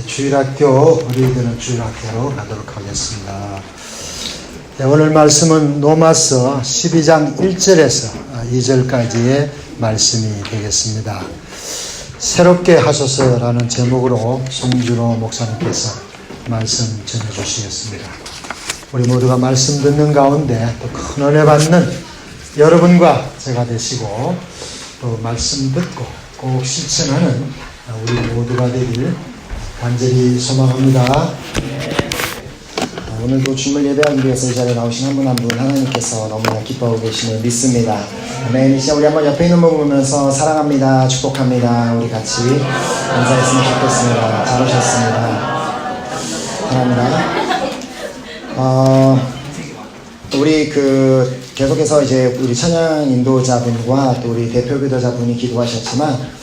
주일학교, 우리들은 주일학교로 가도록 하겠습니다. 네, 오늘 말씀은 로마서 12장 1절에서 2절까지의 말씀이 되겠습니다. 새롭게 하소서라는 제목으로 송준호 목사님께서 말씀 전해주시겠습니다. 우리 모두가 말씀 듣는 가운데 또 큰 은혜 받는 여러분과 제가 되시고 또 말씀 듣고 꼭 실천하는 우리 모두가 되길 간절히 소망합니다. 오늘도 주님을 예배하기 위해서 이 자리에 나오신 한 분 한 분 하나님께서 너무나 기뻐하고 계심을 믿습니다. 아멘. 이 시간 우리 한번 옆에 있는 분 보면서 사랑합니다, 축복합니다. 우리 같이 인사했으면 좋겠습니다. 잘 오셨습니다. 사랑합니다. 우리 계속해서 이제 우리 찬양 인도자분과 또 우리 대표 기도자분이 기도하셨지만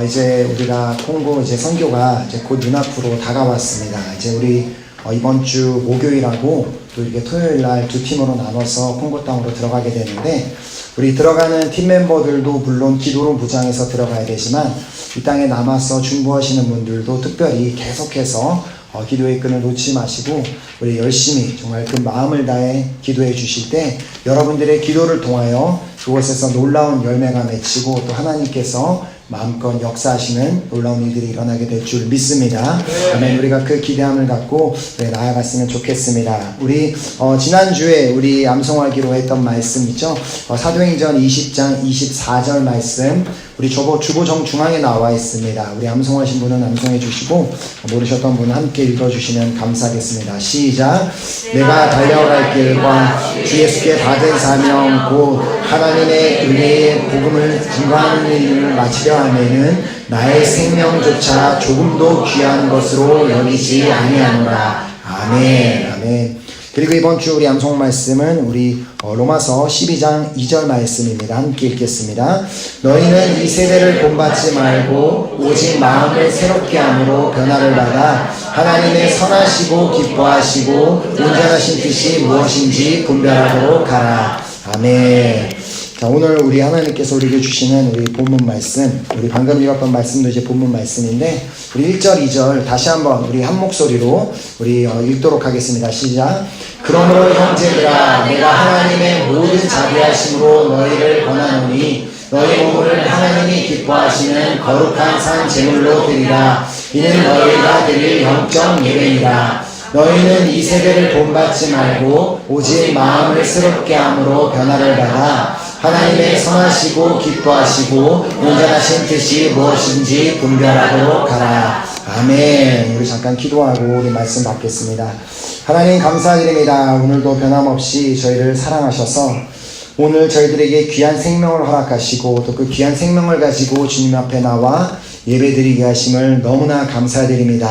이제 우리가 콩고 이제 선교가 이제 곧 눈앞으로 다가왔습니다. 이제 우리 이번 주 목요일하고 또 이렇게 토요일 날 두 팀으로 나눠서 콩고 땅으로 들어가게 되는데, 우리 들어가는 팀 멤버들도 물론 기도로 무장해서 들어가야 되지만 이 땅에 남아서 중보하시는 분들도 특별히 계속해서 기도의 끈을 놓지 마시고 우리 열심히 정말 그 마음을 다해 기도해 주실 때 여러분들의 기도를 통하여 그곳에서 놀라운 열매가 맺히고 또 하나님께서 마음껏 역사하시는 놀라운 일들이 일어나게 될 줄 믿습니다. 아멘. 우리가 그 기대함을 갖고 나아갔으면 좋겠습니다. 우리 지난주에 우리 암송하기로 했던 말씀 있죠? 사도행전 20장 24절 말씀 우리 주보정 중앙에 나와 있습니다. 우리 암송하신 분은 암송해 주시고 모르셨던 분은 함께 읽어주시면 감사하겠습니다. 시작. 내가 달려갈 길과 주 예수께 받은 사명 곧 하나님의 은혜의 복음을 증거하는 일을 마치려 하면은 나의 생명조차 조금도 귀한 것으로 여기지 아니하노라. 아멘. 아멘. 그리고 이번 주 우리 암송 말씀은 우리 로마서 12장 2절 말씀입니다. 함께 읽겠습니다. 너희는 이 세대를 본받지 말고 오직 마음을 새롭게 함으로 변화를 받아 하나님의 선하시고 기뻐하시고 온전하신 뜻이 무엇인지 분별하도록 하라. 아멘. 자, 오늘 우리 하나님께서 우리에게 주시는 우리 본문 말씀, 우리 방금 읽었던 말씀도 이제 본문 말씀인데, 우리 1절, 2절 다시 한번 우리 한 목소리로 우리 읽도록 하겠습니다. 시작. 그러므로 형제들아, 내가 하나님의 모든 자비하심으로 너희를 권하노니 너희 몸을 하나님이 기뻐하시는 거룩한 산 제물로 드리라. 이는 너희가 드릴 영적 예배니라. 너희는 이 세대를 본받지 말고 오직 마음을 새롭게 함으로 변화를 받아 하나님의 선하시고 기뻐하시고 온전하신 뜻이 무엇인지 분별하도록 하라. 아멘. 우리 잠깐 기도하고 우리 말씀 받겠습니다. 하나님 감사드립니다. 오늘도 변함없이 저희를 사랑하셔서 오늘 저희들에게 귀한 생명을 허락하시고 또 그 귀한 생명을 가지고 주님 앞에 나와 예배드리게 하심을 너무나 감사드립니다.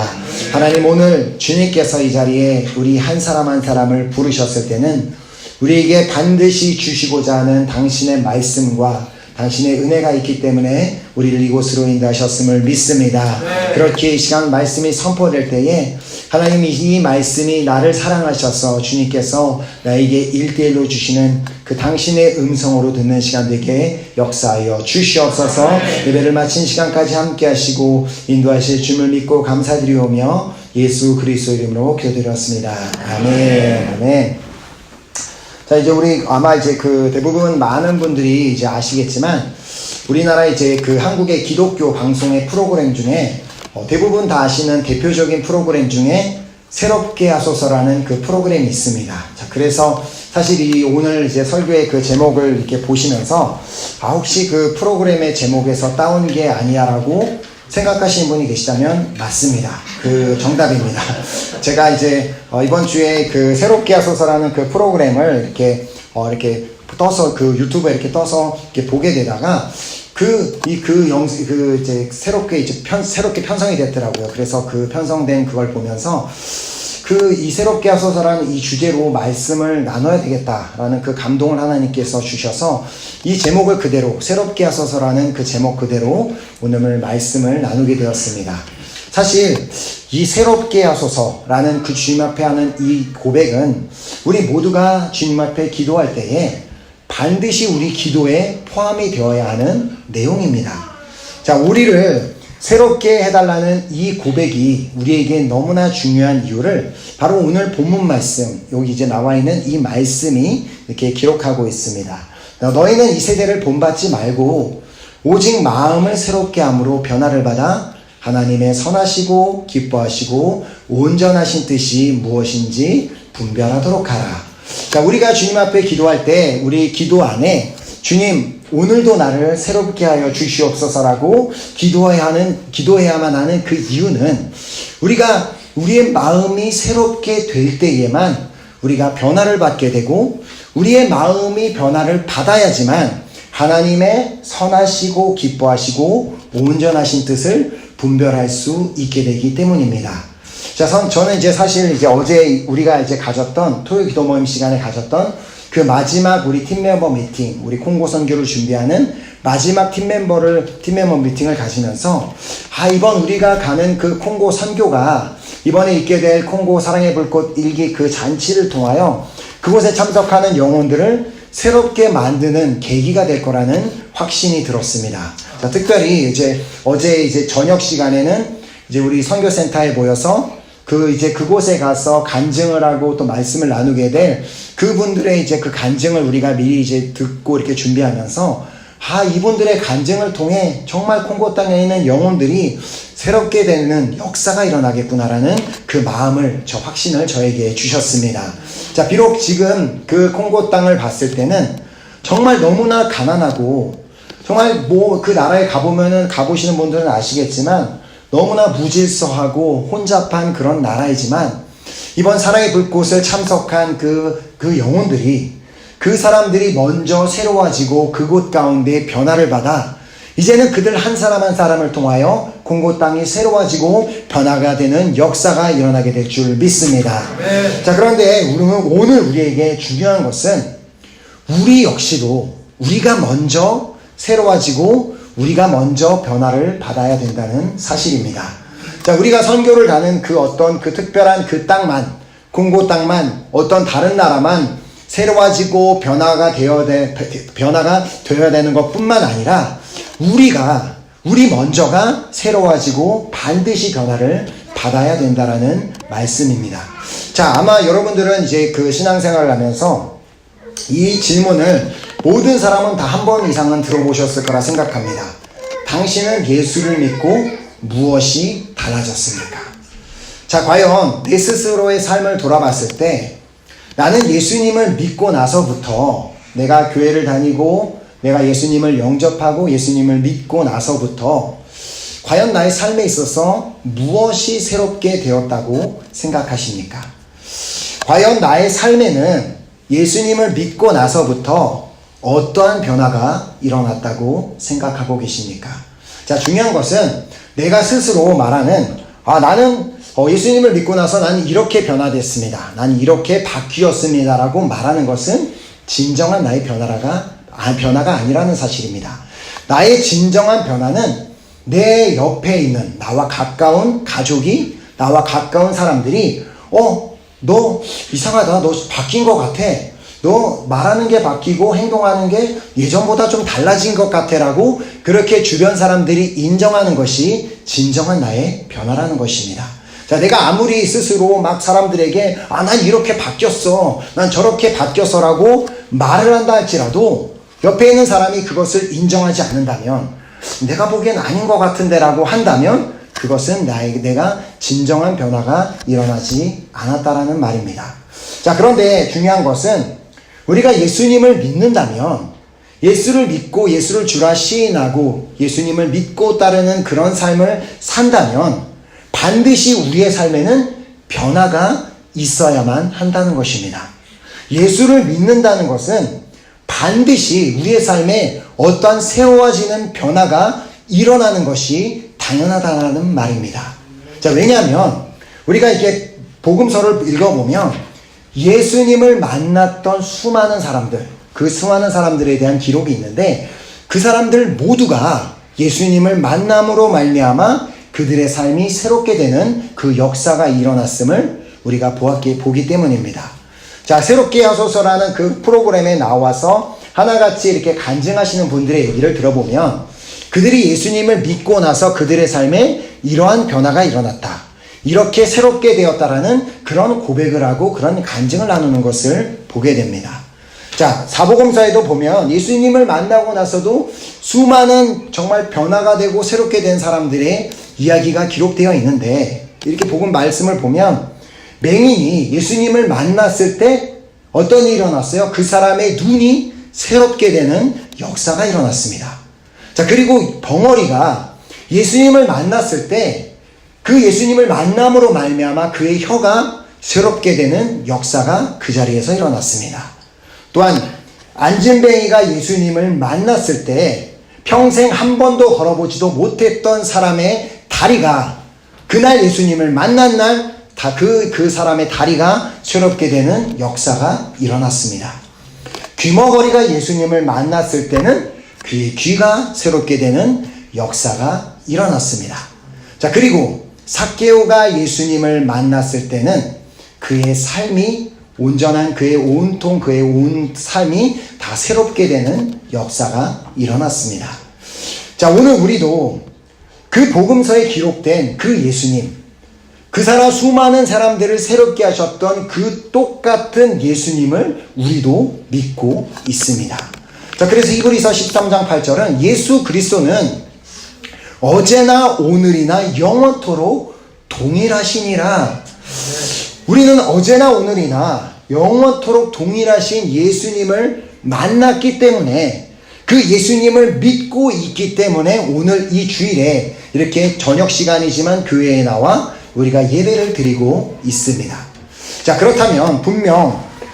하나님, 오늘 주님께서 이 자리에 우리 한 사람 한 사람을 부르셨을 때는 우리에게 반드시 주시고자 하는 당신의 말씀과 당신의 은혜가 있기 때문에 우리를 이곳으로 인도하셨음을 믿습니다. 그렇게 이 시간 말씀이 선포될 때에 하나님, 이 말씀이 나를 사랑하셔서 주님께서 나에게 1:1로 주시는 그 당신의 음성으로 듣는 시간 되게 역사하여 주시옵소서. 예배를 마친 시간까지 함께 하시고 인도하실 주님을 믿고 감사드리오며 예수 그리스도 이름으로 기도드렸습니다. 아멘. 아멘. 자, 이제 우리 아마 이제 대부분 많은 분들이 이제 아시겠지만 우리나라 이제 한국의 기독교 방송의 프로그램 중에 대부분 다 아시는 대표적인 프로그램 중에 새롭게 하소서라는 그 프로그램이 있습니다. 자, 그래서 사실 오늘 이제 설교의 그 제목을 이렇게 보시면서 혹시 그 프로그램의 제목에서 따온 게 아니야라고 생각하시는 분이 계시다면 맞습니다. 정답입니다. 제가 이제 이번 주에 새롭게 하소서라는 그 프로그램을 이렇게 떠서 유튜브에 이렇게 떠서 이렇게 보게 되다가 이제 새롭게 편성이 됐더라고요. 그래서 편성된 그걸 보면서 이 새롭게 하소서라는 이 주제로 말씀을 나눠야 되겠다라는 그 감동을 하나님께서 주셔서 이 제목을 그대로 새롭게 하소서라는 그 제목 그대로 오늘 말씀을 나누게 되었습니다. 사실 이 새롭게 하소서라는 그 주님 앞에 하는 이 고백은 우리 모두가 주님 앞에 기도할 때에 반드시 우리 기도에 포함이 되어야 하는 내용입니다. 자, 우리를 새롭게 해달라는 이 고백이 우리에게 너무나 중요한 이유를 바로 오늘 본문 말씀, 여기 이제 나와 있는 이 말씀이 이렇게 기록하고 있습니다. 너희는 이 세대를 본받지 말고 오직 마음을 새롭게 함으로 변화를 받아 하나님의 선하시고 기뻐하시고 온전하신 뜻이 무엇인지 분별하도록 하라. 자, 우리가 주님 앞에 기도할 때 우리 기도 안에 주님 오늘도 나를 새롭게 하여 주시옵소서라고 기도해야만 하는 그 이유는 우리가 우리의 마음이 새롭게 될 때에만 우리가 변화를 받게 되고 우리의 마음이 변화를 받아야지만 하나님의 선하시고 기뻐하시고 온전하신 뜻을 분별할 수 있게 되기 때문입니다. 자, 저는 이제 사실 이제 어제 우리가 이제 가졌던 토요 기도 모임 시간에 가졌던 그 마지막 우리 팀멤버 미팅, 우리 콩고 선교를 준비하는 마지막 팀멤버 미팅을 가지면서 이번 우리가 가는 그 콩고 선교가 이번에 있게 될 콩고 사랑의 불꽃 일기 그 잔치를 통하여 그곳에 참석하는 영혼들을 새롭게 만드는 계기가 될 거라는 확신이 들었습니다. 자, 특별히 이제 어제 이제 저녁 시간에는 이제 우리 선교센터에 모여서 그곳에 가서 간증을 하고 또 말씀을 나누게 될 그분들의 이제 그 간증을 우리가 미리 이제 듣고 이렇게 준비하면서 이분들의 간증을 통해 정말 콩고 땅에 있는 영혼들이 새롭게 되는 역사가 일어나겠구나라는 그 마음을, 저 확신을 저에게 주셨습니다. 자, 비록 지금 그 콩고 땅을 봤을 때는 정말 너무나 가난하고 정말 그 나라에 가보시는 분들은 아시겠지만 너무나 무질서하고 혼잡한 그런 나라이지만 이번 사랑의 불꽃을 참석한 그 영혼들이 그 사람들이 먼저 새로워지고 그곳 가운데 변화를 받아 이제는 그들 한 사람 한 사람을 통하여 콩고 땅이 새로워지고 변화가 되는 역사가 일어나게 될 줄 믿습니다. 자, 그런데 오늘 우리에게 중요한 것은 우리 역시도 우리가 먼저 새로워지고 우리가 먼저 변화를 받아야 된다는 사실입니다. 자, 우리가 선교를 가는 그 어떤 그 특별한 그 땅만, 콩고 땅만, 어떤 다른 나라만 새로워지고 변화가 되어야 되는 것 뿐만 아니라 우리 먼저가 새로워지고 반드시 변화를 받아야 된다라는 말씀입니다. 자, 아마 여러분들은 이제 그 신앙생활을 하면서 이 질문을 모든 사람은 다 한 번 이상은 들어보셨을 거라 생각합니다. 당신은 예수를 믿고 무엇이 달라졌습니까? 자, 과연 내 스스로의 삶을 돌아봤을 때 나는 예수님을 믿고 나서부터 내가 교회를 다니고 내가 예수님을 영접하고 예수님을 믿고 나서부터 과연 나의 삶에 있어서 무엇이 새롭게 되었다고 생각하십니까? 과연 나의 삶에는 예수님을 믿고 나서부터 어떠한 변화가 일어났다고 생각하고 계십니까? 자, 중요한 것은 내가 스스로 말하는 나는 예수님을 믿고 나서 나는 이렇게 변화됐습니다. 나는 이렇게 바뀌었습니다. 라고 말하는 것은 진정한 나의 변화가 아니라는 사실입니다. 나의 진정한 변화는 내 옆에 있는 나와 가까운 가족이, 나와 가까운 사람들이 너 이상하다. 너 바뀐 것 같아. 너 말하는 게 바뀌고 행동하는 게 예전보다 좀 달라진 것 같아 라고 그렇게 주변 사람들이 인정하는 것이 진정한 나의 변화라는 것입니다. 자, 내가 아무리 스스로 막 사람들에게 난 이렇게 바뀌었어, 난 저렇게 바뀌었어 라고 말을 한다 할지라도 옆에 있는 사람이 그것을 인정하지 않는다면, 내가 보기엔 아닌 것 같은데 라고 한다면 그것은 내가 진정한 변화가 일어나지 않았다라는 말입니다. 자, 그런데 중요한 것은 우리가 예수님을 믿는다면, 예수를 믿고 예수를 주라 시인하고 예수님을 믿고 따르는 그런 삶을 산다면 반드시 우리의 삶에는 변화가 있어야만 한다는 것입니다. 예수를 믿는다는 것은 반드시 우리의 삶에 어떠한 새로워지는 변화가 일어나는 것이 당연하다는 말입니다. 자, 왜냐하면 우리가 이렇게 복음서를 읽어보면 예수님을 만났던 수많은 사람들, 그 수많은 사람들에 대한 기록이 있는데 그 사람들 모두가 예수님을 만남으로 말미암아 그들의 삶이 새롭게 되는 그 역사가 일어났음을 우리가 보기 때문입니다. 자, 새롭게 하소서라는 그 프로그램에 나와서 하나같이 이렇게 간증하시는 분들의 얘기를 들어보면 그들이 예수님을 믿고 나서 그들의 삶에 이러한 변화가 일어났다. 이렇게 새롭게 되었다라는 그런 고백을 하고 그런 간증을 나누는 것을 보게 됩니다. 자, 사복음서에도 보면 예수님을 만나고 나서도 수많은 정말 변화가 되고 새롭게 된 사람들의 이야기가 기록되어 있는데, 이렇게 복음 말씀을 보면 맹인이 예수님을 만났을 때 어떤 일이 일어났어요? 그 사람의 눈이 새롭게 되는 역사가 일어났습니다. 자, 그리고 벙어리가 예수님을 만났을 때 그 예수님을 만남으로 말미암아 그의 혀가 새롭게 되는 역사가 그 자리에서 일어났습니다. 또한 안진뱅이가 예수님을 만났을 때 평생 한 번도 걸어보지도 못했던 사람의 다리가 그날 예수님을 만난 날 그 사람의 다리가 새롭게 되는 역사가 일어났습니다. 귀머거리가 예수님을 만났을 때는 그의 귀가 새롭게 되는 역사가 일어났습니다. 자, 그리고 삭개오가 예수님을 만났을 때는 그의 삶이 온전한 그의 온통 그의 온 삶이 다 새롭게 되는 역사가 일어났습니다. 자, 오늘 우리도 그 복음서에 기록된 그 예수님, 그 사람 수많은 사람들을 새롭게 하셨던 그 똑같은 예수님을 우리도 믿고 있습니다. 자, 그래서 히브리서 13장 8절은 예수 그리스도는 어제나 오늘이나 영원토록 동일하시니라. 우리는 어제나 오늘이나 영원토록 동일하신 예수님을 만났기 때문에, 그 예수님을 믿고 있기 때문에 오늘 이 주일에 이렇게 저녁 시간이지만 교회에 나와 우리가 예배를 드리고 있습니다. 자, 그렇다면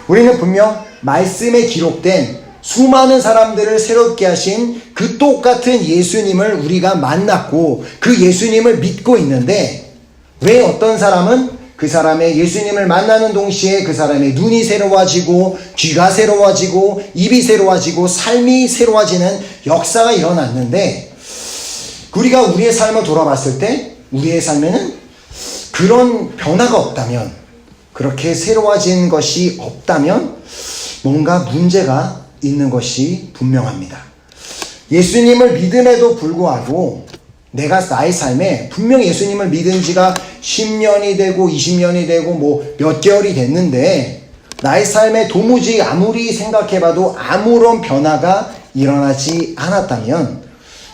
우리는 분명 말씀에 기록된 수많은 사람들을 새롭게 하신 그 똑같은 예수님을 우리가 만났고 그 예수님을 믿고 있는데, 왜 어떤 사람은 그 사람의 예수님을 만나는 동시에 그 사람의 눈이 새로워지고 귀가 새로워지고 입이 새로워지고 삶이 새로워지는 역사가 일어났는데, 우리가 우리의 삶을 돌아봤을 때 우리의 삶에는 그런 변화가 없다면, 그렇게 새로워진 것이 없다면 뭔가 문제가 있는 것이 분명합니다. 예수님을 믿음에도 불구하고 나의 삶에 분명 예수님을 믿은 지가 10년이 되고 20년이 되고 뭐 몇 개월이 됐는데 나의 삶에 도무지 아무리 생각해봐도 아무런 변화가 일어나지 않았다면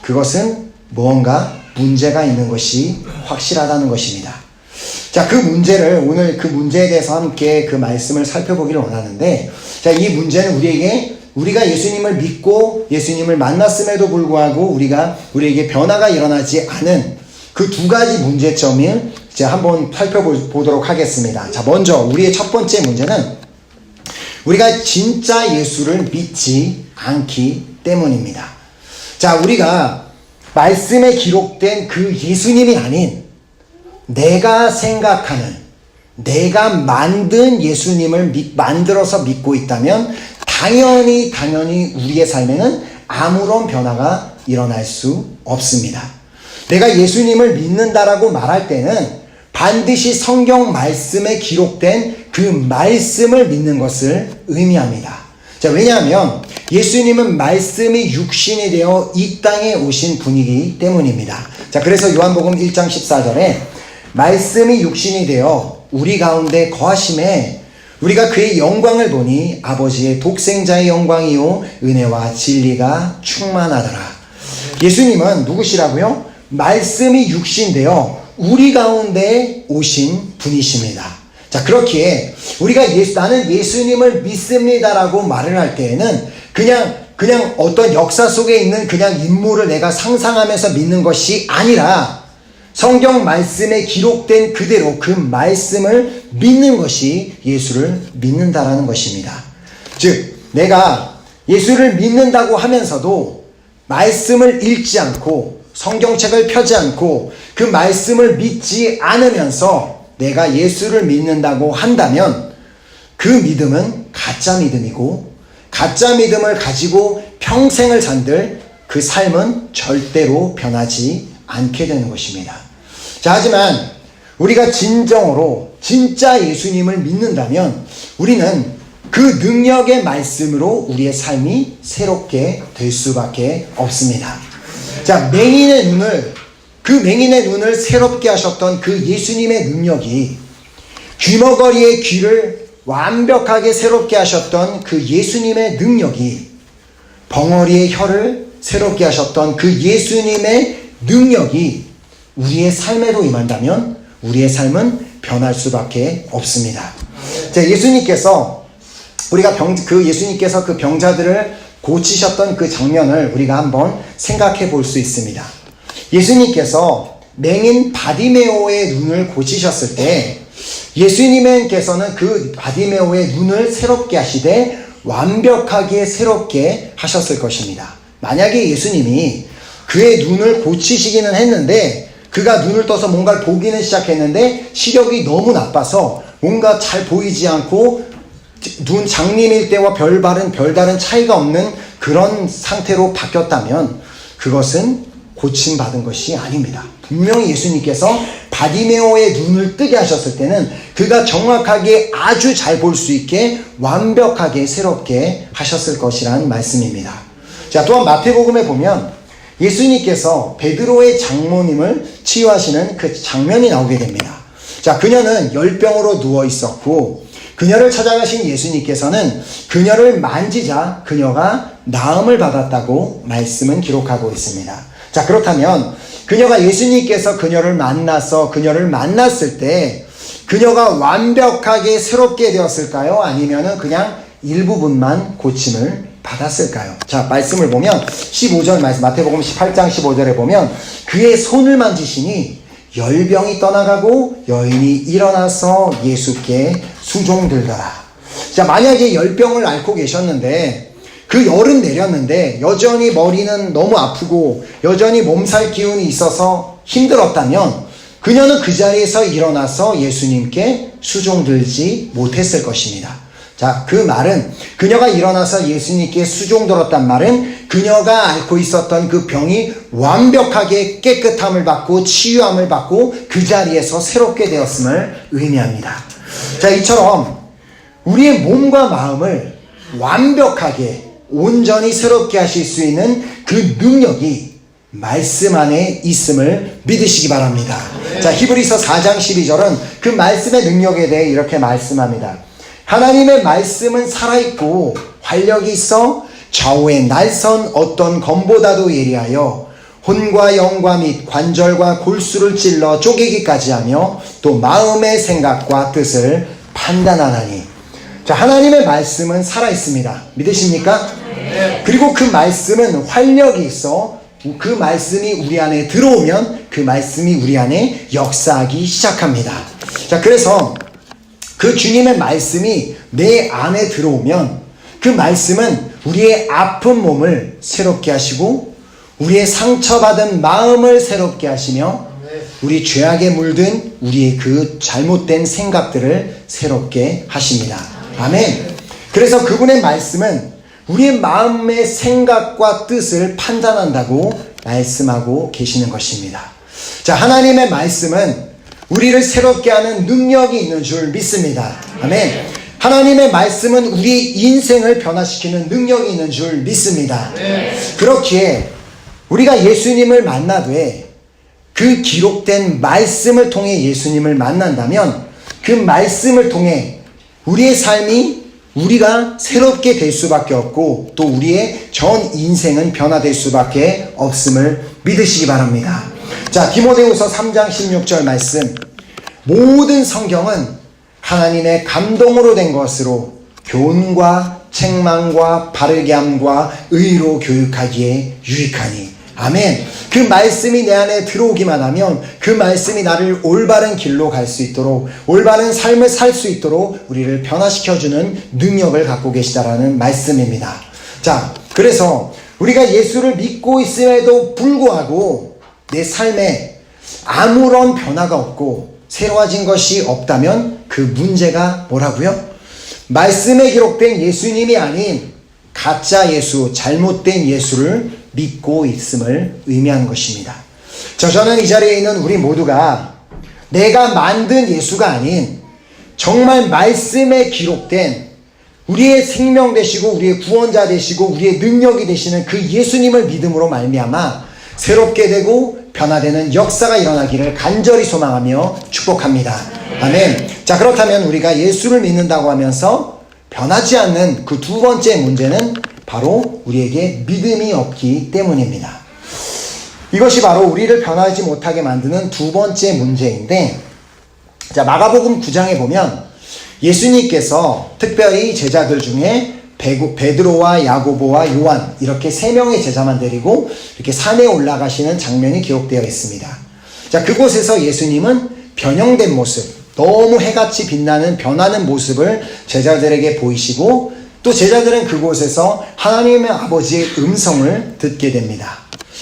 그것은 무언가 문제가 있는 것이 확실하다는 것입니다. 자, 그 문제를 오늘 그 문제에 대해서 함께 그 말씀을 살펴보기를 원하는데, 자, 이 문제는 우리가 예수님을 믿고 예수님을 만났음에도 불구하고 우리에게 변화가 일어나지 않은 그 두 가지 문제점을 이제 한번 살펴보도록 하겠습니다. 자, 먼저 우리의 첫 번째 문제는 우리가 진짜 예수를 믿지 않기 때문입니다. 자, 우리가 말씀에 기록된 그 예수님이 아닌 내가 생각하는, 내가 만든 예수님을 만들어서 믿고 있다면 당연히 우리의 삶에는 아무런 변화가 일어날 수 없습니다. 내가 예수님을 믿는다라고 말할 때는 반드시 성경 말씀에 기록된 그 말씀을 믿는 것을 의미합니다. 자, 왜냐하면 예수님은 말씀이 육신이 되어 이 땅에 오신 분이기 때문입니다. 자, 그래서 요한복음 1장 14절에 말씀이 육신이 되어 우리 가운데 거하심에 우리가 그의 영광을 보니 아버지의 독생자의 영광이요 은혜와 진리가 충만하더라. 예수님은 누구시라고요? 말씀이 육신되어 우리 가운데 오신 분이십니다. 자, 그렇기에 우리가 나는 예수님을 믿습니다라고 말을 할 때에는 그냥 어떤 역사 속에 있는 그냥 인물을 내가 상상하면서 믿는 것이 아니라 성경 말씀에 기록된 그대로 그 말씀을 믿는 것이 예수를 믿는다라는 것입니다. 즉, 내가 예수를 믿는다고 하면서도 말씀을 읽지 않고 성경책을 펴지 않고 그 말씀을 믿지 않으면서 내가 예수를 믿는다고 한다면 그 믿음은 가짜 믿음이고, 가짜 믿음을 가지고 평생을 산들 그 삶은 절대로 변하지 않게 되는 것입니다. 자, 하지만 우리가 진정으로 진짜 예수님을 믿는다면 우리는 그 능력의 말씀으로 우리의 삶이 새롭게 될 수밖에 없습니다. 자, 그 맹인의 눈을 새롭게 하셨던 그 예수님의 능력이, 귀머거리의 귀를 완벽하게 새롭게 하셨던 그 예수님의 능력이, 벙어리의 혀를 새롭게 하셨던 그 예수님의 능력이 우리의 삶에도 임한다면 우리의 삶은 변할 수밖에 없습니다. 자, 예수님께서 그 병자들을 고치셨던 그 장면을 우리가 한번 생각해 볼 수 있습니다. 예수님께서 맹인 바디메오의 눈을 고치셨을 때 예수님께서는 그 바디메오의 눈을 새롭게 하시되 완벽하게 새롭게 하셨을 것입니다. 만약에 예수님이 그의 눈을 고치시기는 했는데 그가 눈을 떠서 뭔가를 보기는 시작했는데 시력이 너무 나빠서 뭔가 잘 보이지 않고 눈 장님일 때와 별다른 차이가 없는 그런 상태로 바뀌었다면 그것은 고침받은 것이 아닙니다. 분명히 예수님께서 바디메오의 눈을 뜨게 하셨을 때는 그가 정확하게 아주 잘 볼 수 있게 완벽하게 새롭게 하셨을 것이라는 말씀입니다. 자, 또한 마태복음에 보면 예수님께서 베드로의 장모님을 치유하시는 그 장면이 나오게 됩니다. 자, 그녀는 열병으로 누워 있었고 그녀를 찾아가신 예수님께서는 그녀를 만지자 그녀가 나음을 받았다고 말씀은 기록하고 있습니다. 자, 그렇다면 그녀가 예수님께서 그녀를 만났을 때 그녀가 완벽하게 새롭게 되었을까요? 아니면은 그냥 일부분만 고침을 받았을까요? 자, 말씀을 보면 15절 말씀, 마태복음 18장 15절에 보면 그의 손을 만지시니 열병이 떠나가고 여인이 일어나서 예수께 수종들더라. 자, 만약에 열병을 앓고 계셨는데 그 열은 내렸는데 여전히 머리는 너무 아프고 여전히 몸살 기운이 있어서 힘들었다면 그녀는 그 자리에서 일어나서 예수님께 수종들지 못했을 것입니다. 자, 그 말은 그녀가 일어나서 예수님께 수종들었단 말은 그녀가 앓고 있었던 그 병이 완벽하게 깨끗함을 받고 치유함을 받고 그 자리에서 새롭게 되었음을 의미합니다. 자, 이처럼 우리의 몸과 마음을 완벽하게 온전히 새롭게 하실 수 있는 그 능력이 말씀 안에 있음을 믿으시기 바랍니다. 자, 히브리서 4장 12절은 그 말씀의 능력에 대해 이렇게 말씀합니다. 하나님의 말씀은 살아있고 활력이 있어 좌우에 날선 어떤 검보다도 예리하여 혼과 영과 및 관절과 골수를 찔러 쪼개기까지 하며 또 마음의 생각과 뜻을 판단하나니. 자, 하나님의 말씀은 살아있습니다. 믿으십니까? 네. 그리고 그 말씀은 활력이 있어 그 말씀이 우리 안에 들어오면 그 말씀이 우리 안에 역사하기 시작합니다. 자, 그래서 그 주님의 말씀이 내 안에 들어오면 그 말씀은 우리의 아픈 몸을 새롭게 하시고 우리의 상처받은 마음을 새롭게 하시며 우리 죄악에 물든 우리의 그 잘못된 생각들을 새롭게 하십니다. 아멘. 그래서 그분의 말씀은 우리의 마음의 생각과 뜻을 판단한다고 말씀하고 계시는 것입니다. 자, 하나님의 말씀은 우리를 새롭게 하는 능력이 있는 줄 믿습니다. 아멘. 하나님의 말씀은 우리 인생을 변화시키는 능력이 있는 줄 믿습니다. 그렇기에 우리가 예수님을 만나되 그 기록된 말씀을 통해 예수님을 만난다면 그 말씀을 통해 우리의 삶이 우리가 새롭게 될 수밖에 없고 또 우리의 전 인생은 변화될 수밖에 없음을 믿으시기 바랍니다. 자, 디모데후서 3장 16절 말씀. 모든 성경은 하나님의 감동으로 된 것으로 교훈과 책망과 바르게 함과 의로 교육하기에 유익하니. 아멘. 그 말씀이 내 안에 들어오기만 하면 그 말씀이 나를 올바른 길로 갈 수 있도록 올바른 삶을 살 수 있도록 우리를 변화시켜주는 능력을 갖고 계시다라는 말씀입니다. 자, 그래서 우리가 예수를 믿고 있음에도 불구하고 내 삶에 아무런 변화가 없고 새로워진 것이 없다면 그 문제가 뭐라고요? 말씀에 기록된 예수님이 아닌 가짜 예수, 잘못된 예수를 믿고 있음을 의미하는 것입니다. 저는 이 자리에 있는 우리 모두가 내가 만든 예수가 아닌 정말 말씀에 기록된 우리의 생명 되시고 우리의 구원자 되시고 우리의 능력이 되시는 그 예수님을 믿음으로 말미암아 새롭게 되고 변화되는 역사가 일어나기를 간절히 소망하며 축복합니다. 아멘. 자, 그렇다면 우리가 예수를 믿는다고 하면서 변하지 않는 그 두 번째 문제는 바로 우리에게 믿음이 없기 때문입니다. 이것이 바로 우리를 변하지 못하게 만드는 두 번째 문제인데, 자, 마가복음 9장에 보면 예수님께서 특별히 제자들 중에 베드로와 야고보와 요한 이렇게 세 명의 제자만 데리고 이렇게 산에 올라가시는 장면이 기록되어 있습니다. 자, 그곳에서 예수님은 변형된 모습, 너무 해같이 빛나는 변하는 모습을 제자들에게 보이시고, 또 제자들은 그곳에서 하나님의 아버지의 음성을 듣게 됩니다.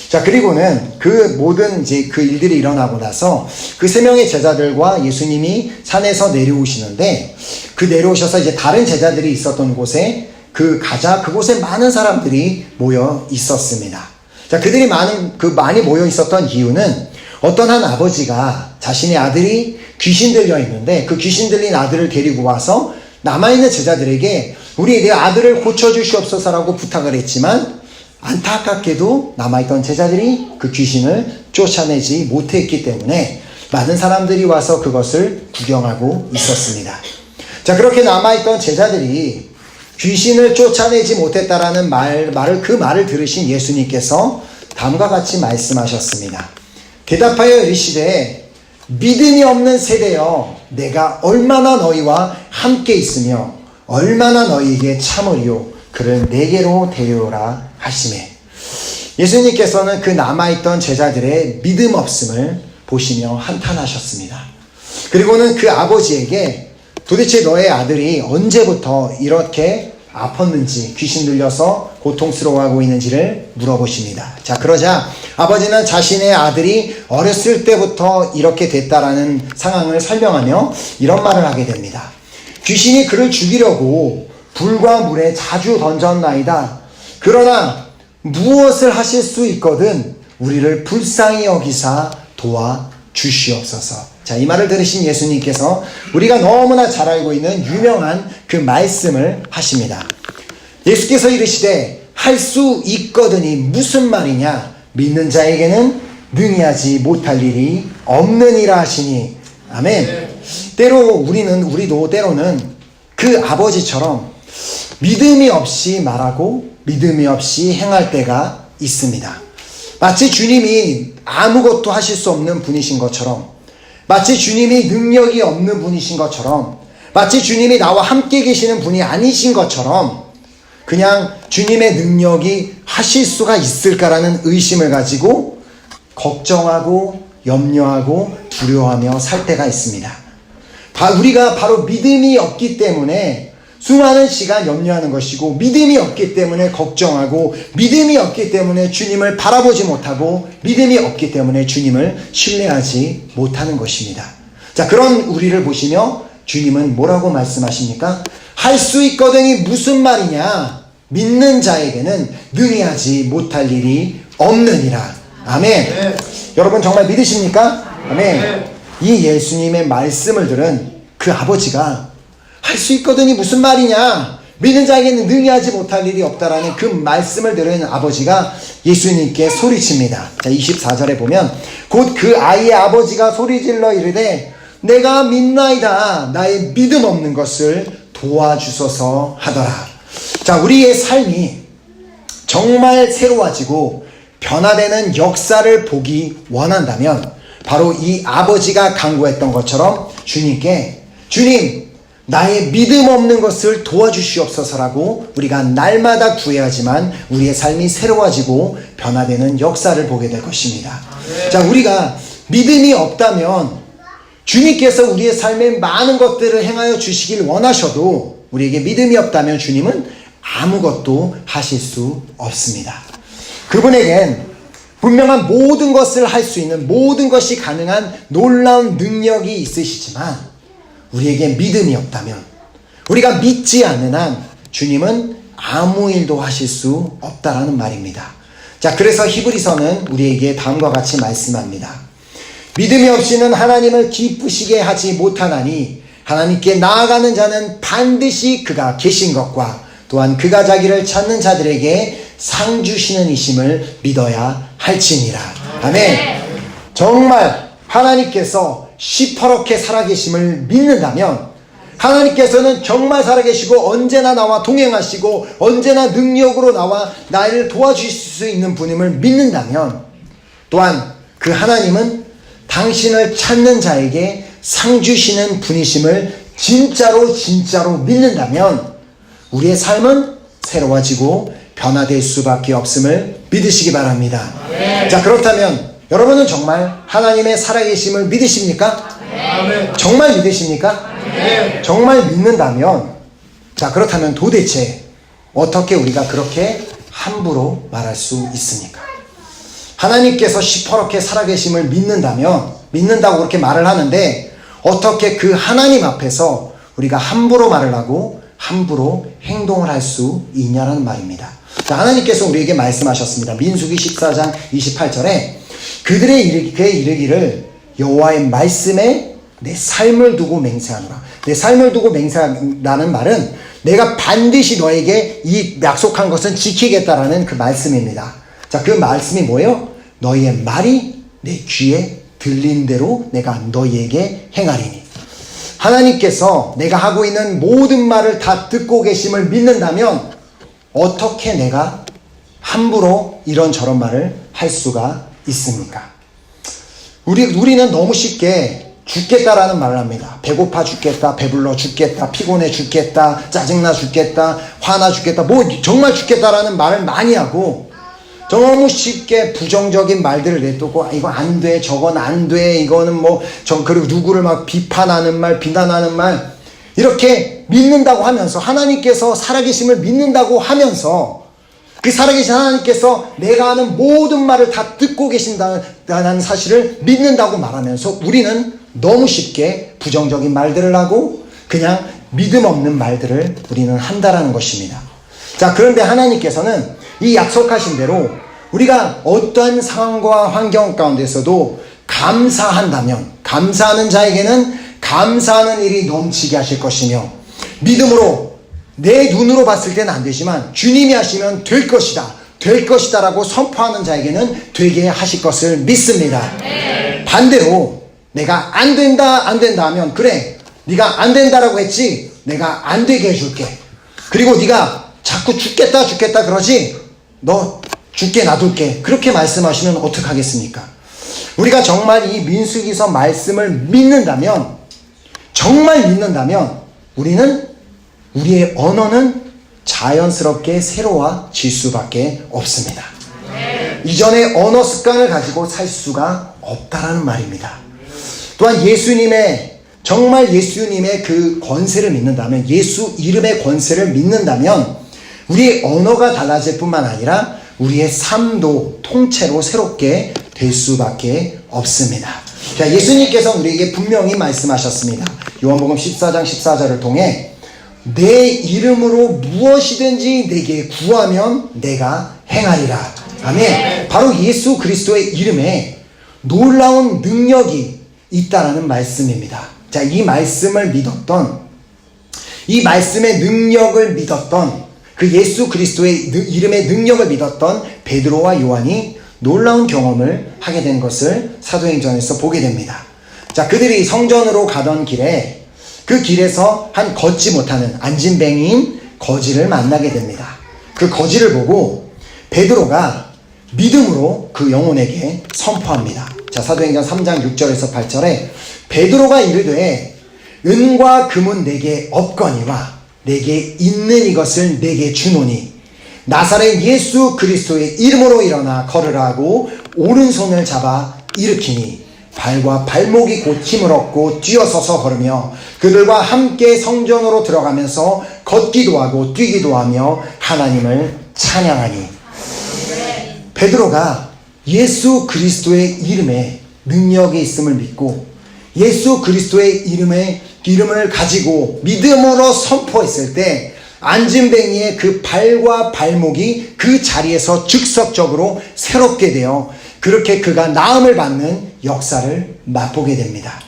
자, 그리고는 그 모든 그 일들이 일어나고 나서 그 세 명의 제자들과 예수님이 산에서 내려오시는데, 그 내려오셔서 이제 다른 제자들이 있었던 곳에 그곳에 많은 사람들이 모여 있었습니다. 자, 그들이 많이 모여 있었던 이유는 어떤 한 아버지가 자신의 아들이 귀신 들려 있는데 그 귀신 들린 아들을 데리고 와서 남아있는 제자들에게 우리 내 아들을 고쳐주시옵소서라고 부탁을 했지만, 안타깝게도 남아있던 제자들이 그 귀신을 쫓아내지 못했기 때문에 많은 사람들이 와서 그것을 구경하고 있었습니다. 자, 그렇게 남아있던 제자들이 귀신을 쫓아내지 못했다라는 그 말을 들으신 예수님께서 다음과 같이 말씀하셨습니다. 대답하여 이르시되 믿음이 없는 세대여, 내가 얼마나 너희와 함께 있으며 얼마나 너희에게 참으리요, 그를 내게로 데려오라 하시매. 예수님께서는 그 남아있던 제자들의 믿음 없음을 보시며 한탄하셨습니다. 그리고는 그 아버지에게 도대체 너의 아들이 언제부터 이렇게 아팠는지, 귀신 들려서 고통스러워하고 있는지를 물어보십니다. 자, 그러자 아버지는 자신의 아들이 어렸을 때부터 이렇게 됐다라는 상황을 설명하며 이런 말을 하게 됩니다. 귀신이 그를 죽이려고 불과 물에 자주 던졌나이다. 그러나 무엇을 하실 수 있거든 우리를 불쌍히 여기사 도와주시옵소서. 자, 이 말을 들으신 예수님께서 우리가 너무나 잘 알고 있는 유명한 그 말씀을 하십니다. 예수께서 이르시되 할 수 있거든이 무슨 말이냐, 믿는 자에게는 능히 하지 못할 일이 없느니라 하시니. 아멘. 우리도 때로는 그 아버지처럼 믿음이 없이 말하고 믿음이 없이 행할 때가 있습니다. 마치 주님이 아무것도 하실 수 없는 분이신 것처럼, 마치 주님이 능력이 없는 분이신 것처럼, 마치 주님이 나와 함께 계시는 분이 아니신 것처럼 그냥 주님의 능력이 하실 수가 있을까라는 의심을 가지고 걱정하고 염려하고 두려워하며 살 때가 있습니다. 우리가 바로 믿음이 없기 때문에 수많은 시간 염려하는 것이고, 믿음이 없기 때문에 걱정하고, 믿음이 없기 때문에 주님을 바라보지 못하고, 믿음이 없기 때문에 주님을 신뢰하지 못하는 것입니다. 자, 그런 우리를 보시며 주님은 뭐라고 말씀하십니까? 할 수 있거든이 무슨 말이냐? 믿는 자에게는 능히 하지 못할 일이 없느니라. 아멘. 네. 여러분 정말 믿으십니까? 아멘. 네. 이 예수님의 말씀을 들은 그 아버지가 할 수 있거든이 무슨 말이냐, 믿는 자에게는 능히 하지 못할 일이 없다라는 그 말씀을 들은 아버지가 예수님께 소리칩니다. 자, 24절에 보면 곧 그 아이의 아버지가 소리질러 이르되 내가 믿나이다, 나의 믿음 없는 것을 도와주소서 하더라. 자, 우리의 삶이 정말 새로워지고 변화되는 역사를 보기 원한다면 바로 이 아버지가 간구했던 것처럼 주님께, 주님, 나의 믿음 없는 것을 도와주시옵소서라고 우리가 날마다 구해야지만 우리의 삶이 새로워지고 변화되는 역사를 보게 될 것입니다. 자, 우리가 믿음이 없다면 주님께서 우리의 삶에 많은 것들을 행하여 주시길 원하셔도 우리에게 믿음이 없다면 주님은 아무것도 하실 수 없습니다. 그분에겐 분명한 모든 것을 할 수 있는, 모든 것이 가능한 놀라운 능력이 있으시지만 우리에게 믿음이 없다면, 우리가 믿지 않는 한 주님은 아무 일도 하실 수 없다라는 말입니다. 자, 그래서 히브리서는 우리에게 다음과 같이 말씀합니다. 믿음이 없이는 하나님을 기쁘시게 하지 못하나니 하나님께 나아가는 자는 반드시 그가 계신 것과 또한 그가 자기를 찾는 자들에게 상 주시는 이심을 믿어야 할지니라. 아멘. 정말 하나님께서 시퍼렇게 살아계심을 믿는다면, 하나님께서는 정말 살아계시고 언제나 나와 동행하시고 언제나 능력으로 나와 나를 도와주실 수 있는 분임을 믿는다면, 또한 그 하나님은 당신을 찾는 자에게 상 주시는 분이심을 진짜로 믿는다면 우리의 삶은 새로워지고 변화될 수밖에 없음을 믿으시기 바랍니다. 자, 그렇다면 여러분은 정말 하나님의 살아계심을 믿으십니까? 정말 믿으십니까? 정말 믿는다면, 자, 그렇다면 도대체 어떻게 우리가 그렇게 함부로 말할 수 있습니까? 하나님께서 시퍼렇게 살아계심을 믿는다고 그렇게 말을 하는데, 어떻게 그 하나님 앞에서 우리가 함부로 말을 하고 함부로 행동을 할 수 있냐는 말입니다. 자, 하나님께서 우리에게 말씀하셨습니다. 민수기 14장 28절에 그들의 이르기를 여호와의 말씀에 내 삶을 두고 맹세하노라. 내 삶을 두고 맹세하라는 말은 내가 반드시 너에게 이 약속한 것은 지키겠다라는 그 말씀입니다. 자, 그 말씀이 뭐예요? 너희의 말이 내 귀에 들린 대로 내가 너희에게 행하리니. 하나님께서 내가 하고 있는 모든 말을 다 듣고 계심을 믿는다면 어떻게 내가 함부로 이런저런 말을 할 수가 있습니까? 우리는 너무 쉽게 죽겠다라는 말을 합니다. 배고파 죽겠다, 배불러 죽겠다, 피곤해 죽겠다, 짜증나 죽겠다, 화나 죽겠다, 뭐 정말 죽겠다라는 말을 많이 하고 너무 쉽게 부정적인 말들을 내놓고 이거 안 돼, 저건 안 돼, 이거는 그리고 누구를 막 비판하는 말, 비난하는 말, 이렇게 믿는다고 하면서, 하나님께서 살아계심을 믿는다고 하면서 그 살아계신 하나님께서 내가 하는 모든 말을 다 듣고 계신다는 사실을 믿는다고 말하면서 우리는 너무 쉽게 부정적인 말들을 하고 그냥 믿음 없는 말들을 우리는 한다라는 것입니다. 자, 그런데 하나님께서는 이 약속하신 대로 우리가 어떠한 상황과 환경 가운데서도 감사한다면, 감사하는 자에게는 감사하는 일이 넘치게 하실 것이며, 믿음으로 내 눈으로 봤을 때는 안 되지만 주님이 하시면 될 것이다 라고 선포하는 자에게는 되게 하실 것을 믿습니다. 반대로 내가 안 된다 하면, 그래, 네가 안 된다라고 했지, 내가 안 되게 해줄게. 그리고 네가 자꾸 죽겠다 그러지, 너 죽게 놔둘게. 그렇게 말씀하시면 어떡하겠습니까? 우리가 정말 이 민수기서 말씀을 믿는다면, 정말 믿는다면 우리는, 우리의 언어는 자연스럽게 새로워질 수밖에 없습니다. 이전의 언어 습관을 가지고 살 수가 없다라는 말입니다. 또한 정말 예수님의 그 권세를 믿는다면, 예수 이름의 권세를 믿는다면 우리의 언어가 달라질 뿐만 아니라 우리의 삶도 통째로 새롭게 될 수밖에 없습니다. 자, 예수님께서 우리에게 분명히 말씀하셨습니다. 요한복음 14장 14절을 통해 내 이름으로 무엇이든지 내게 구하면 내가 행하리라. 아멘. 바로 예수 그리스도의 이름에 놀라운 능력이 있다라는 말씀입니다. 자, 이 말씀을 믿었던, 이 말씀의 능력을 믿었던, 그 예수 그리스도의 이름의 능력을 믿었던 베드로와 요한이 놀라운 경험을 하게 된 것을 사도행전에서 보게 됩니다. 자, 그들이 성전으로 가던 길에, 그 길에서 한 걷지 못하는 안진뱅이인 거지를 만나게 됩니다. 그 거지를 보고 베드로가 믿음으로 그 영혼에게 선포합니다. 자, 사도행전 3장 6절에서 8절에 베드로가 이르되 은과 금은 내게 없거니와 내게 있는 이것을 내게 주노니 나사렛 예수 그리스도의 이름으로 일어나 걸으라 하고 오른손을 잡아 일으키니 발과 발목이 곧 힘을 얻고 뛰어서서 걸으며 그들과 함께 성전으로 들어가면서 걷기도 하고 뛰기도 하며 하나님을 찬양하니. 베드로가 예수 그리스도의 이름에 능력이 있음을 믿고 예수 그리스도의 이름을 가지고 믿음으로 선포했을 때 안진뱅이의 그 발과 발목이 그 자리에서 즉석적으로 새롭게 되어 그렇게 그가 나음을 받는 역사를 맛보게 됩니다.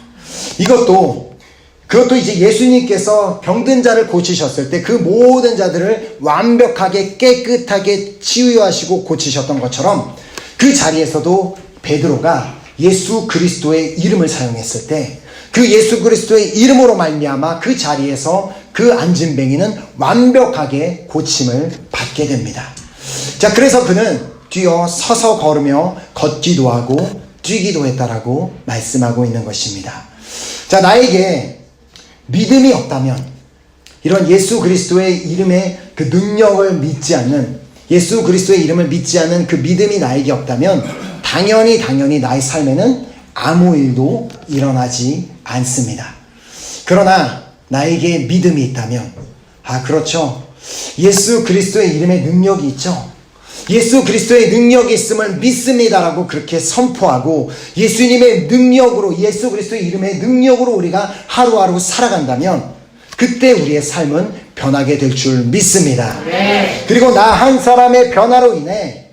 그것도 이제 예수님께서 병든 자를 고치셨을 때 그 모든 자들을 완벽하게 깨끗하게 치유하시고 고치셨던 것처럼 그 자리에서도 베드로가 예수 그리스도의 이름을 사용했을 때 그 예수 그리스도의 이름으로 말미암아 그 자리에서 그 안진뱅이는 완벽하게 고침을 받게 됩니다. 자, 그래서 그는 뛰어 서서 걸으며 걷기도 하고 뛰기도 했다라고 말씀하고 있는 것입니다. 자, 나에게 믿음이 없다면, 이런 예수 그리스도의 이름의 그 능력을 믿지 않는, 예수 그리스도의 이름을 믿지 않는 그 믿음이 나에게 없다면 당연히 나의 삶에는 아무 일도 일어나지 않습니다. 그러나 나에게 믿음이 있다면, 그렇죠, 예수 그리스도의 이름의 능력이 있죠. 예수 그리스도의 능력이 있음을 믿습니다라고 그렇게 선포하고 예수님의 능력으로, 예수 그리스도의 이름의 능력으로 우리가 하루하루 살아간다면 그때 우리의 삶은 변하게 될 줄 믿습니다. 네. 그리고 나 한 사람의 변화로 인해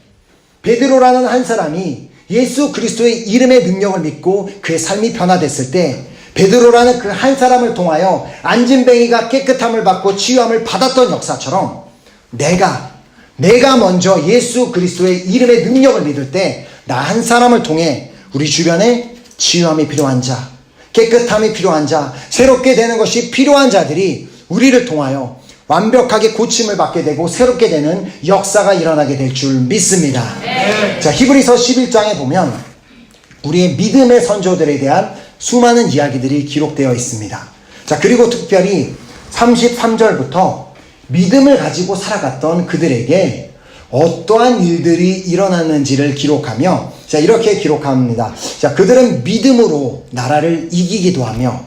베드로라는 한 사람이 예수 그리스도의 이름의 능력을 믿고 그의 삶이 변화됐을 때 베드로라는 그 한 사람을 통하여 안진뱅이가 깨끗함을 받고 치유함을 받았던 역사처럼 내가 먼저 예수 그리스도의 이름의 능력을 믿을 때 나 한 사람을 통해 우리 주변에 치유함이 필요한 자, 깨끗함이 필요한 자, 새롭게 되는 것이 필요한 자들이 우리를 통하여 완벽하게 고침을 받게 되고 새롭게 되는 역사가 일어나게 될 줄 믿습니다. 네. 자, 히브리서 11장에 보면 우리의 믿음의 선조들에 대한 수많은 이야기들이 기록되어 있습니다. 자, 그리고 특별히 33절부터 믿음을 가지고 살아갔던 그들에게 어떠한 일들이 일어났는지를 기록하며, 자, 이렇게 기록합니다. 자, 그들은 믿음으로 나라를 이기기도 하며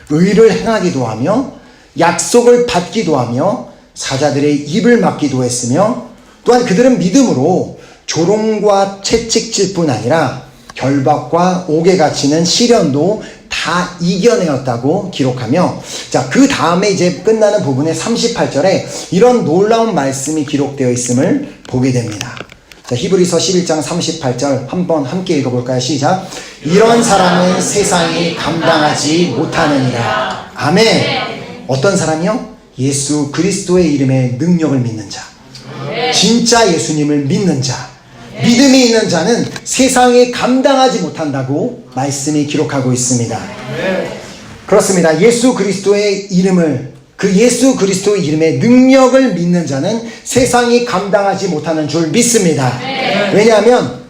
의를 행하기도 하며 약속을 받기도 하며 사자들의 입을 막기도 했으며, 또한 그들은 믿음으로 조롱과 채찍질 뿐 아니라 결박과 옥에 갇히는 시련도 다 이겨내었다고 기록하며, 자, 그 다음에 이제 끝나는 부분의 38절에 이런 놀라운 말씀이 기록되어 있음을 보게 됩니다. 자, 히브리서 11장 38절 한번 함께 읽어볼까요? 시작. 이런 사람은 세상이 감당하지 못하느니라. 아멘. 어떤 사람이요? 예수 그리스도의 이름의 능력을 믿는 자, 진짜 예수님을 믿는 자, 믿음이 있는 자는 세상이 감당하지 못한다고 말씀이 기록하고 있습니다. 그렇습니다. 예수 그리스도의 이름을, 그 예수 그리스도의 이름의 능력을 믿는 자는 세상이 감당하지 못하는 줄 믿습니다. 왜냐하면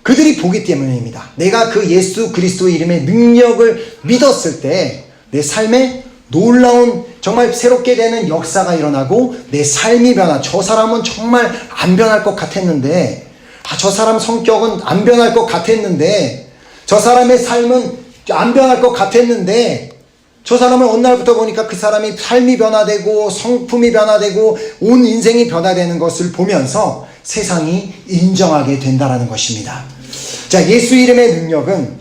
그들이 보기 때문입니다. 내가 그 예수 그리스도의 이름의 능력을 믿었을 때 내 삶에 놀라운, 정말 새롭게 되는 역사가 일어나고 내 삶이 변화. 저 사람은 정말 안 변할 것 같았는데, 저 사람 성격은 안 변할 것 같았는데, 저 사람의 삶은 안 변할 것 같았는데, 저 사람은 어느 날부터 보니까 그 사람이 삶이 변화되고 성품이 변화되고 온 인생이 변화되는 것을 보면서 세상이 인정하게 된다는 것입니다. 자, 예수 이름의 능력은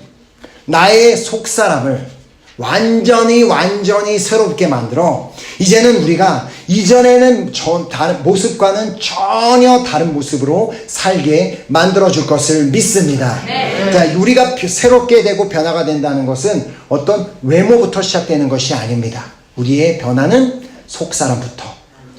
나의 속사람을 완전히 새롭게 만들어 이제는 우리가 이전에는 다른 모습과는 전혀 다른 모습으로 살게 만들어줄 것을 믿습니다. 네. 자, 우리가 새롭게 되고 변화가 된다는 것은 어떤 외모부터 시작되는 것이 아닙니다. 우리의 변화는 속사람부터,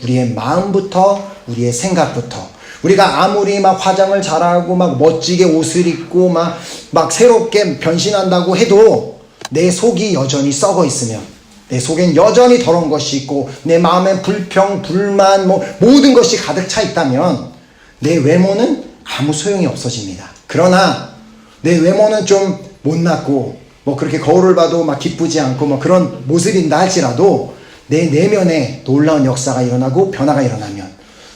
우리의 마음부터, 우리의 생각부터. 우리가 아무리 막 화장을 잘하고 막 멋지게 옷을 입고 막 새롭게 변신한다고 해도 내 속이 여전히 썩어 있으면, 내 속엔 여전히 더러운 것이 있고 내 마음엔 불평, 불만, 모든 것이 가득 차 있다면 내 외모는 아무 소용이 없어집니다. 그러나 내 외모는 좀 못났고 그렇게 거울을 봐도 막 기쁘지 않고 그런 모습인다 할지라도 내 내면에 놀라운 역사가 일어나고 변화가 일어나면,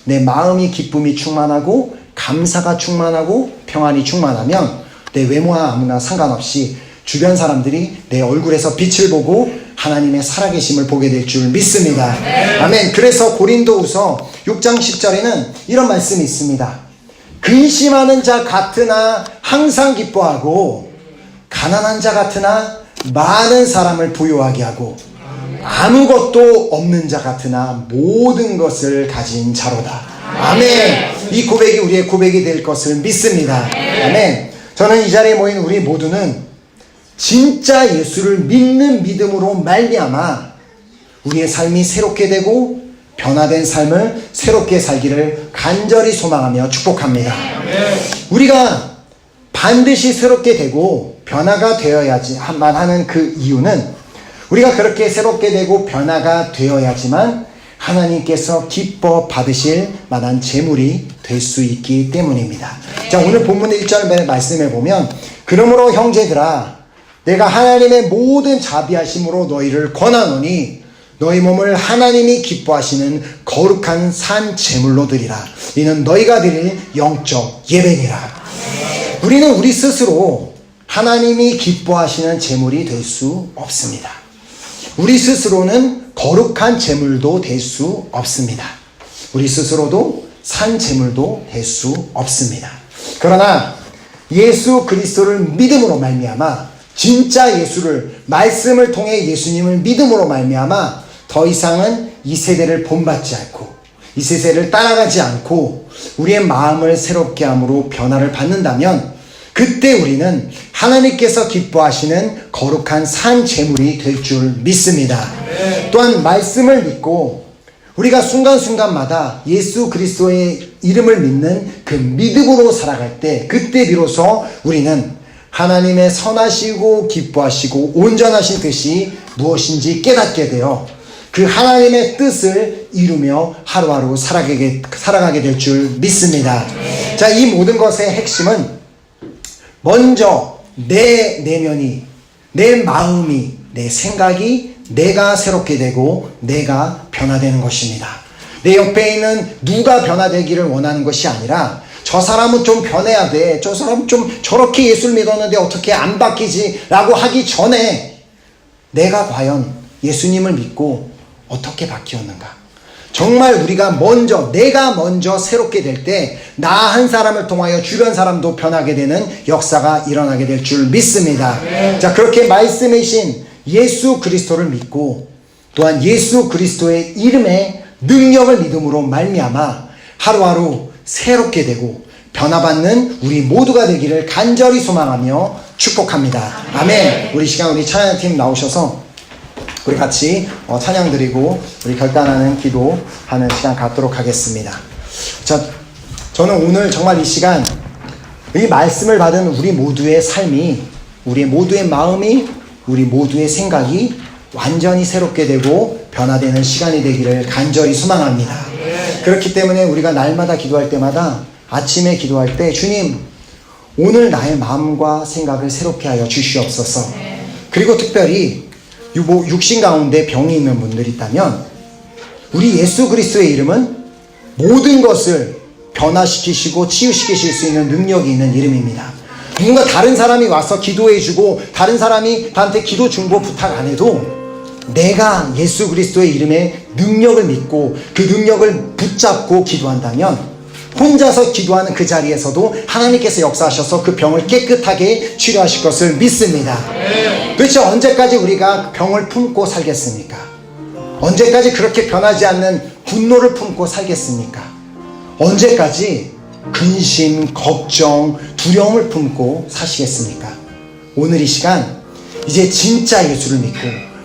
내 마음이 기쁨이 충만하고 감사가 충만하고 평안이 충만하면 내 외모와 아무나 상관없이 주변 사람들이 내 얼굴에서 빛을 보고 하나님의 살아계심을 보게 될 줄 믿습니다. 아멘. 그래서 고린도후서 6장 10절에는 이런 말씀이 있습니다. 근심하는 자 같으나 항상 기뻐하고 가난한 자 같으나 많은 사람을 부유하게 하고 아무것도 없는 자 같으나 모든 것을 가진 자로다. 아멘. 이 고백이 우리의 고백이 될 것을 믿습니다. 아멘. 저는 이 자리에 모인 우리 모두는 진짜 예수를 믿는 믿음으로 말미암아 우리의 삶이 새롭게 되고 변화된 삶을 새롭게 살기를 간절히 소망하며 축복합니다. 우리가 반드시 새롭게 되고 변화가 되어야지만 하는 그 이유는 우리가 그렇게 새롭게 되고 변화가 되어야지만 하나님께서 기뻐 받으실 만한 재물이 될 수 있기 때문입니다. 자, 오늘 본문의 1절 말씀에 보면 그러므로 형제들아 내가 하나님의 모든 자비하심으로 너희를 권하노니 너희 몸을 하나님이 기뻐하시는 거룩한 산 제물로 드리라. 이는 너희가 드릴 영적 예배니라. 우리는 우리 스스로 하나님이 기뻐하시는 제물이 될 수 없습니다. 우리 스스로는 거룩한 제물도 될 수 없습니다. 우리 스스로도 산 제물도 될 수 없습니다. 그러나 예수 그리스도를 믿음으로 말미암아 진짜 예수를 말씀을 통해 예수님을 믿음으로 말미암아 더 이상은 이 세대를 본받지 않고 이 세대를 따라가지 않고 우리의 마음을 새롭게 함으로 변화를 받는다면 그때 우리는 하나님께서 기뻐하시는 거룩한 산 제물이 될 줄 믿습니다. 또한 말씀을 믿고 우리가 순간순간마다 예수 그리스도의 이름을 믿는 그 믿음으로 살아갈 때 그때 비로소 우리는 하나님의 선하시고 기뻐하시고 온전하신 뜻이 무엇인지 깨닫게 되어 그 하나님의 뜻을 이루며 하루하루 살아가게 될 줄 믿습니다. 자, 이 모든 것의 핵심은 먼저 내 내면이, 내 마음이, 내 생각이 내가 새롭게 되고 내가 변화되는 것입니다. 내 옆에 있는 누가 변화되기를 원하는 것이 아니라 저 사람은 좀 변해야 돼. 저 사람은 좀 저렇게 예수를 믿었는데 어떻게 안 바뀌지? 라고 하기 전에 내가 과연 예수님을 믿고 어떻게 바뀌었는가? 정말 우리가 내가 먼저 새롭게 될 때 나 한 사람을 통하여 주변 사람도 변하게 되는 역사가 일어나게 될 줄 믿습니다. 자, 그렇게 말씀이신 예수 그리스도를 믿고 또한 예수 그리스도의 이름의 능력을 믿음으로 말미암아 하루하루 새롭게 되고 변화받는 우리 모두가 되기를 간절히 소망하며 축복합니다. 아멘. 우리 시간 우리 찬양팀 나오셔서 우리 같이 찬양 드리고 우리 결단하는 기도하는 시간 갖도록 하겠습니다. 자, 저는 오늘 정말 이 시간 이 말씀을 받은 우리 모두의 삶이 우리 모두의 마음이 우리 모두의 생각이 완전히 새롭게 되고 변화되는 시간이 되기를 간절히 소망합니다. 그렇기 때문에 우리가 날마다 기도할 때마다 아침에 기도할 때 주님 오늘 나의 마음과 생각을 새롭게 하여 주시옵소서. 그리고 특별히 육신 가운데 병이 있는 분들이 있다면 우리 예수 그리스도의 이름은 모든 것을 변화시키시고 치유시키실 수 있는 능력이 있는 이름입니다. 누군가 다른 사람이 와서 기도해주고 다른 사람이 나한테 기도 중보 부탁 안 해도 내가 예수 그리스도의 이름의 능력을 믿고 그 능력을 붙잡고 기도한다면 혼자서 기도하는 그 자리에서도 하나님께서 역사하셔서 그 병을 깨끗하게 치료하실 것을 믿습니다. 도대체 언제까지 우리가 병을 품고 살겠습니까? 언제까지 그렇게 변하지 않는 분노를 품고 살겠습니까? 언제까지 근심, 걱정, 두려움을 품고 사시겠습니까? 오늘 이 시간 이제 진짜 예수를 믿고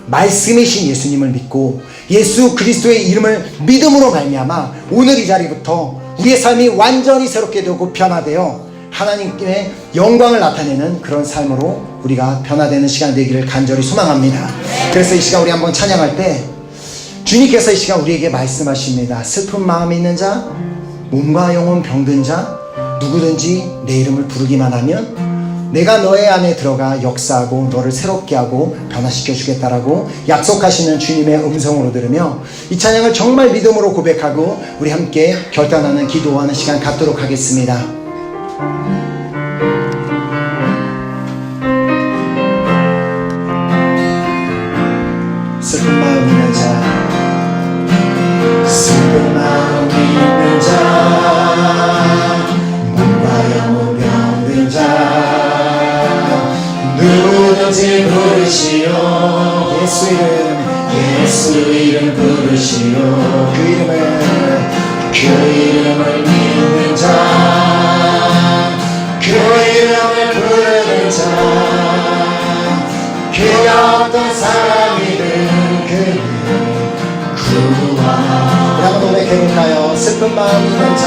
말씀이신 예수님을 믿고 예수 그리스도의 이름을 믿음으로 말미암아 오늘 이 자리부터 우리의 삶이 완전히 새롭게 되고 변화되어 하나님의 영광을 나타내는 그런 삶으로 우리가 변화되는 시간 되기를 간절히 소망합니다. 그래서 이 시간 우리 한번 찬양할 때 주님께서 이 시간 우리에게 말씀하십니다. 슬픈 마음이 있는 자, 몸과 영혼 병든 자 누구든지 내 이름을 부르기만 하면 내가 너의 안에 들어가 역사하고 너를 새롭게 하고 변화시켜 주겠다라고 약속하시는 주님의 음성으로 들으며 이 찬양을 정말 믿음으로 고백하고 우리 함께 결단하는 기도하는 시간 갖도록 하겠습니다. 슬픈 마음 있는 자, 슬픈 마음 있는 자, 몸과 영혼 병든 자 누구든지 부르시오. 예수 이름 부르시오. 그 이름을 믿는 자, 그 이름을 부르는 자, 그 어떤 사람이든 그 이름 구원. 우리 한번 노래해볼까요? 슬픈 마음 있는 자,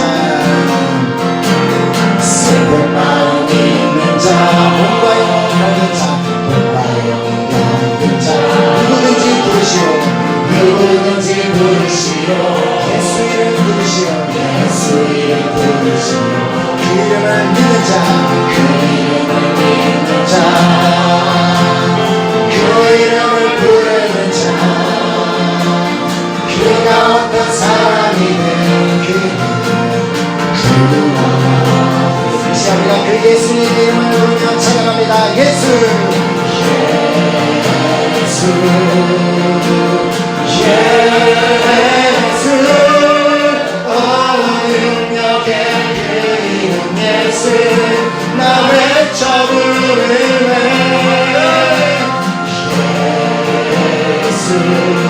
슬픈 마음 있는 자, 나 외쳐 부르네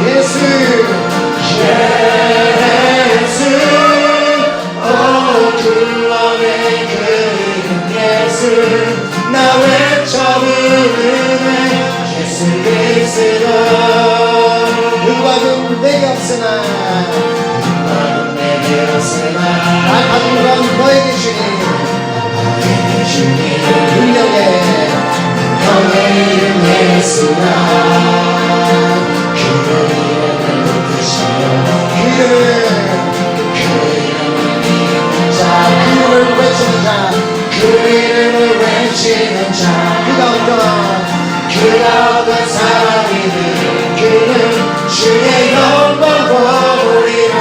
예수 구원의 그 예수 나 외쳐 부르네 예수 그리스도 능력은 내게 없으나 나 가진 건 너에게 주니 능력의 너의 이름 예수나 그 이름을 높이시며 그 이름을 외치는 자 그 이름을 외치는 자 그가 어떤 사람이든 그는 주의 영광 보리라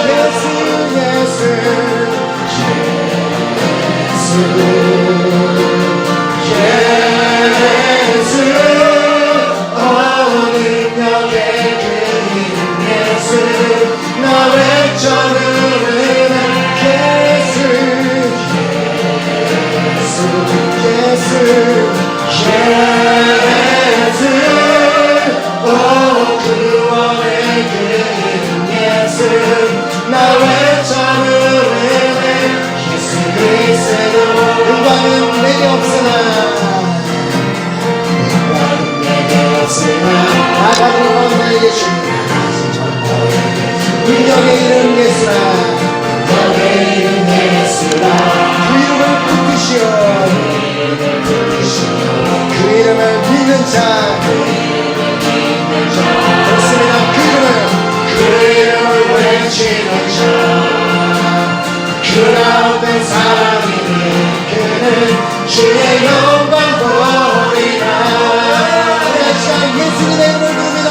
예수 능력의 그 이름 예수 나 외쳐 부르는 구원의 그 이름 예수 나 외쳐 부르는 예수 그리스도 영광은 내게 없으나 나 가진 건 너에게 주니 능력의 이름 예수라 너의 이름 예수라 그 이름을 붙드시오 그 이름을 믿는 자 그렇습니다 그 이름을 외치는 자 그가 어떤 사람이든 그는 주의 영광 보리라 예수님의 이름을 부릅니다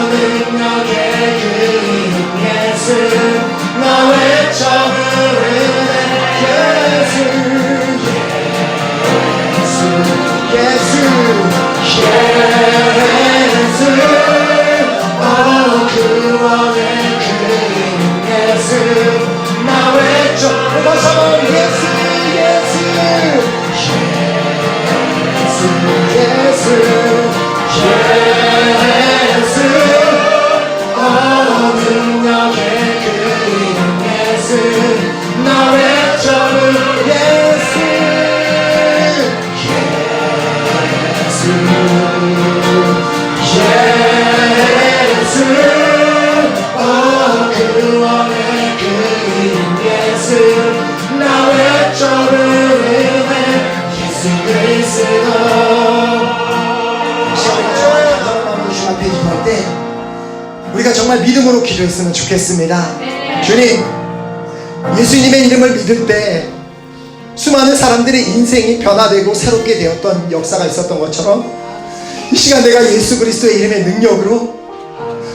능력의 그 이름 예수 나 외쳐 부르는 구원의 그 이름 예수 나 외쳐 다시 한번 예수 능력의 그 이름 예수 나 외쳐 부르는 구원의 그 이름 예수 나 외쳐 부르는 예수 그리스도 주님 앞에 기도할 때 우리가 정말 믿음으로 기도했으면 좋겠습니다. 주님 예수님의 이름을 믿을 때 수많은 사람들의 인생이 변화되고 새롭게 되었던 역사가 있었던 것처럼 이 시간 내가 예수 그리스도의 이름의 능력으로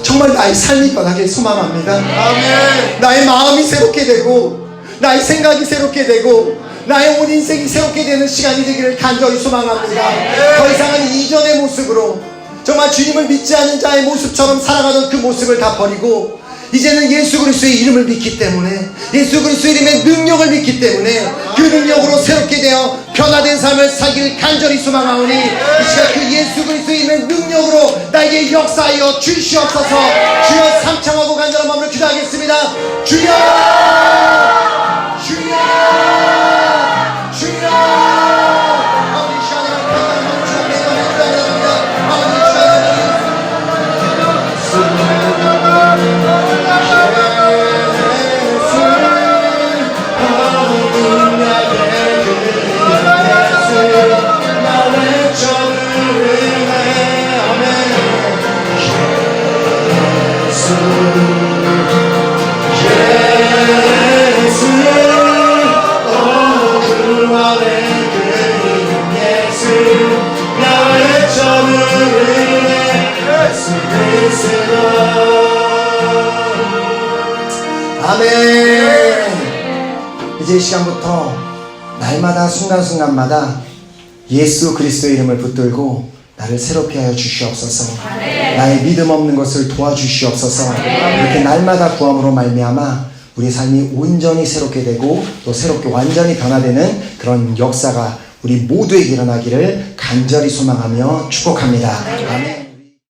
정말 나의 삶이 변하길 소망합니다. 아멘. 나의 마음이 새롭게 되고 나의 생각이 새롭게 되고 나의 온 인생이 새롭게 되는 시간이 되기를 간절히 소망합니다. 더 이상은 이전의 모습으로 정말 주님을 믿지 않는 자의 모습처럼 살아가던 그 모습을 다 버리고 이제는 예수 그리스도의 이름을 믿기 때문에 예수 그리스도의 이름의 능력을 믿기 때문에 그 능력으로 새롭게 되어 변화된 삶을 살기를 간절히 소망하오니 이 시간 그 예수 그리스도의 이름의 능력으로 나에게 역사하여 주시옵소서. 주여 삼창하고 간절한 마음으로 기도하겠습니다. 주여 주여 주여 아버지 시간에 간절한 마음으로 주님께 기도합니다. 아버지 아멘. 이제 이 시간부터 날마다 순간순간마다 예수 그리스도의 이름을 붙들고 나를 새롭게 하여 주시옵소서. 나의 믿음 없는 것을 도와주시옵소서. 이렇게 날마다 구함으로 말미암아 우리 삶이 온전히 새롭게 되고 또 새롭게 완전히 변화되는 그런 역사가 우리 모두에게 일어나기를 간절히 소망하며 축복합니다. 아멘.